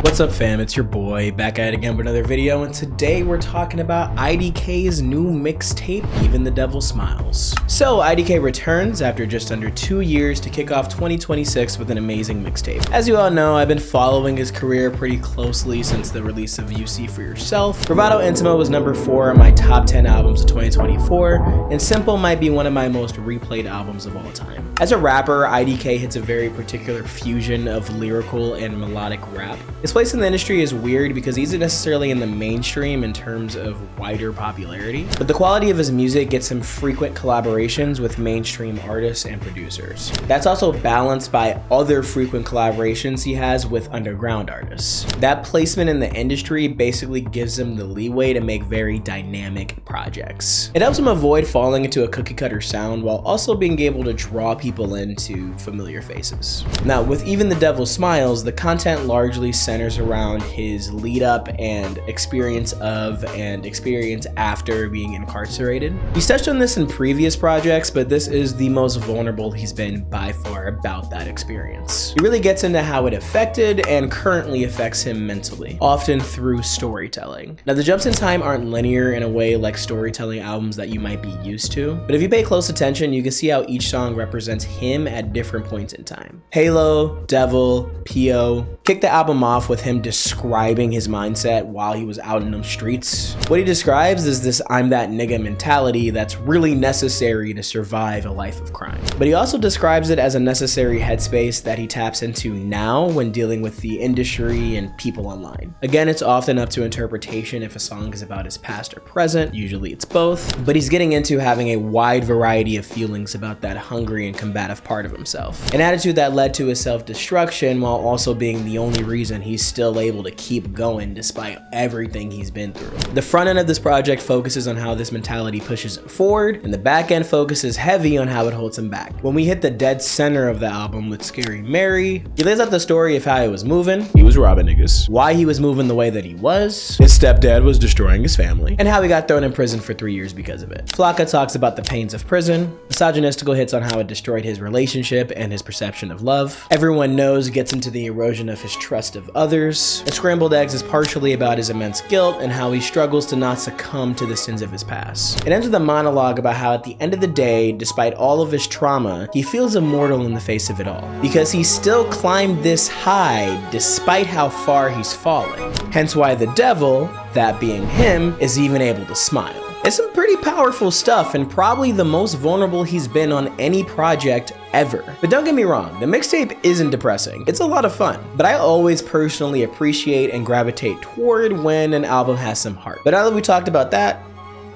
What's up fam, it's your boy, back at it again with another video, and today we're talking about IDK's new mixtape, Even the Devil Smiles. So IDK returns after just under 2 years to kick off 2026 with an amazing mixtape. As you all know, I've been following his career pretty closely since the release of You See For Yourself. Bravado Intimo was number 4 on my top 10 albums of 2024, and Simple might be one of my most replayed albums of all time. As a rapper, IDK hits a very particular fusion of lyrical and melodic rap. His place in the industry is weird because he isn't necessarily in the mainstream in terms of wider popularity, but the quality of his music gets him frequent collaborations with mainstream artists and producers. That's also balanced by other frequent collaborations he has with underground artists. That placement in the industry basically gives him the leeway to make very dynamic projects. It helps him avoid falling into a cookie cutter sound while also being able to draw people into familiar faces. Now, with Even the Devil Smiles, the content largely centers around his lead up and experience of and experience after being incarcerated. He's touched on this in previous projects, but this is the most vulnerable he's been by far about that experience. He really gets into how it affected and currently affects him mentally, often through storytelling. Now, the jumps in time aren't linear in a way like storytelling albums that you might be used to, but if you pay close attention, you can see how each song represents him at different points in time. Halo, Devil, P.O. kicked the album off with him describing his mindset while he was out in them streets. What he describes is this "I'm that nigga" mentality that's really necessary to survive a life of crime. But he also describes it as a necessary headspace that he taps into now when dealing with the industry and people online. Again, it's often up to interpretation if a song is about his past or present. Usually it's both, but he's getting into having a wide variety of feelings about that hungry and combative part of himself. An attitude that led to his self-destruction while also being the only reason he's still able to keep going despite everything he's been through. The front end of this project focuses on how this mentality pushes him forward, and the back end focuses heavy on how it holds him back. When we hit the dead center of the album with Scary Mary, he lays out the story of how he was moving. He was robbing niggas. Why he was moving the way that he was. His stepdad was destroying his family. And how he got thrown in prison for 3 years because of it. Flocka talks about the pains of prison. Misogynistical hits on how it destroyed his relationship and his perception of love. Everyone Knows gets into the erosion of his trust of others. And Scrambled Eggs is partially about his immense guilt and how he struggles to not succumb to the sins of his past. It ends with a monologue about how at the end of the day, despite all of his trauma, he feels immortal in the face of it all, because he still climbed this high despite how far he's fallen. Hence why the devil, that being him, is even able to smile. It's some pretty powerful stuff and probably the most vulnerable he's been on any project ever. But don't get me wrong, the mixtape isn't depressing. It's a lot of fun, but I always personally appreciate and gravitate toward when an album has some heart. But now that we talked about that,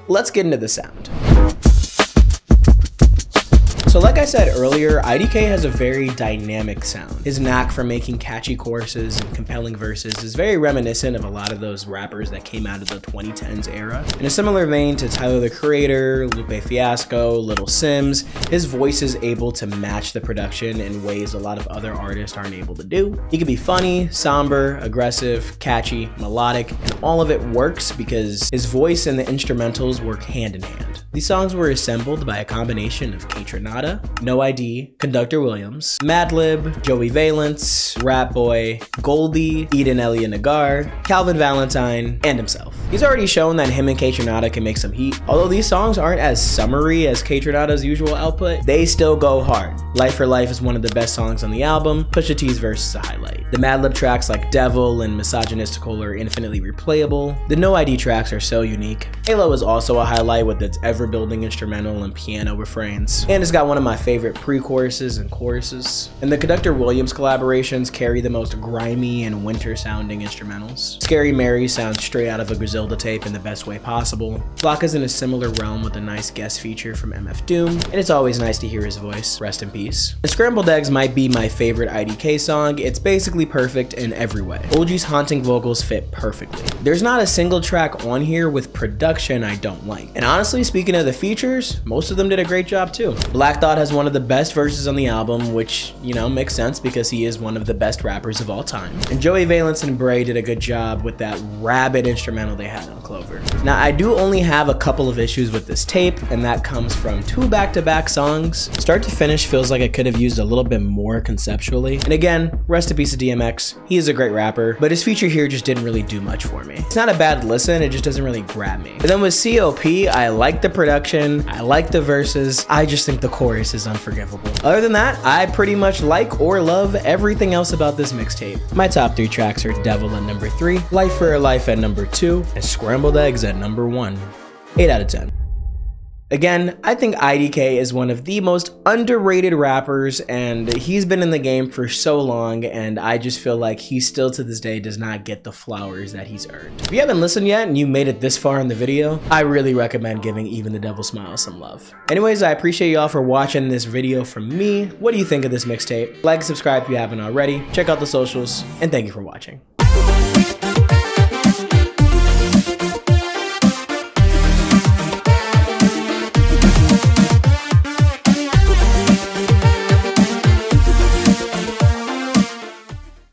let's get into the sound. So like I said earlier, IDK has a very dynamic sound. His knack for making catchy choruses and compelling verses is very reminiscent of a lot of those rappers that came out of the 2010s era. In a similar vein to Tyler the Creator, Lupe Fiasco, Little Sims, his voice is able to match the production in ways a lot of other artists aren't able to do. He can be funny, somber, aggressive, catchy, melodic, and all of it works because his voice and the instrumentals work hand in hand. These songs were assembled by a combination of K-Tronada, No ID, Conductor Williams, Madlib, Joey Valence, Rap Boy, Goldie, Eden Elia Nagar, Calvin Valentine, and himself. He's already shown that him and K-Tronada can make some heat. Although these songs aren't as summery as K-Tronada's usual output, they still go hard. Life for Life is one of the best songs on the album. Pusha T's verse is a highlight. The Madlib tracks like Devil and Misogynistical are infinitely replayable. The No ID tracks are so unique. Halo is also a highlight with its ever-building instrumental and piano refrains. And it's got one of my favorite pre-choruses and choruses. And the Conductor Williams collaborations carry the most grimy and winter-sounding instrumentals. Scary Mary sounds straight out of a Griselda tape in the best way possible. Flocka's in a similar realm with a nice guest feature from MF Doom, and it's always nice to hear his voice. Rest in peace. And Scrambled Eggs might be my favorite IDK song. It's basically perfect in every way. OG's haunting vocals fit perfectly. There's not a single track on here with production I don't like. And honestly, speaking of the features, most of them did a great job too. Black Thought has one of the best verses on the album, which, you know, makes sense because he is one of the best rappers of all time. And Joey Valence and Bray did a good job with that rabid instrumental they had on Clover. Now, I do only have a couple of issues with this tape, and that comes from 2 back-to-back songs. Start to finish feels like I could have used a little bit more conceptually. And again, rest in peace to DMX. He is a great rapper, but his feature here just didn't really do much for me. It's not a bad listen, it just doesn't really grab me. But then with COP, I like the production, I like the verses, I just think the chorus is unforgivable. Other than that, I pretty much like or love everything else about this mixtape. My top 3 tracks are Devil at number 3, Life for a Life at number 2, and Scrambled Eggs at number 1. 8 out of 10. Again, I think IDK is one of the most underrated rappers, and he's been in the game for so long, and I just feel like he still to this day does not get the flowers that he's earned. If you haven't listened yet and you made it this far in the video, I really recommend giving Even the Devil Smiles some love. Anyways, I appreciate y'all for watching this video from me. What do you think of this mixtape? Like and subscribe if you haven't already. Check out the socials, and thank you for watching.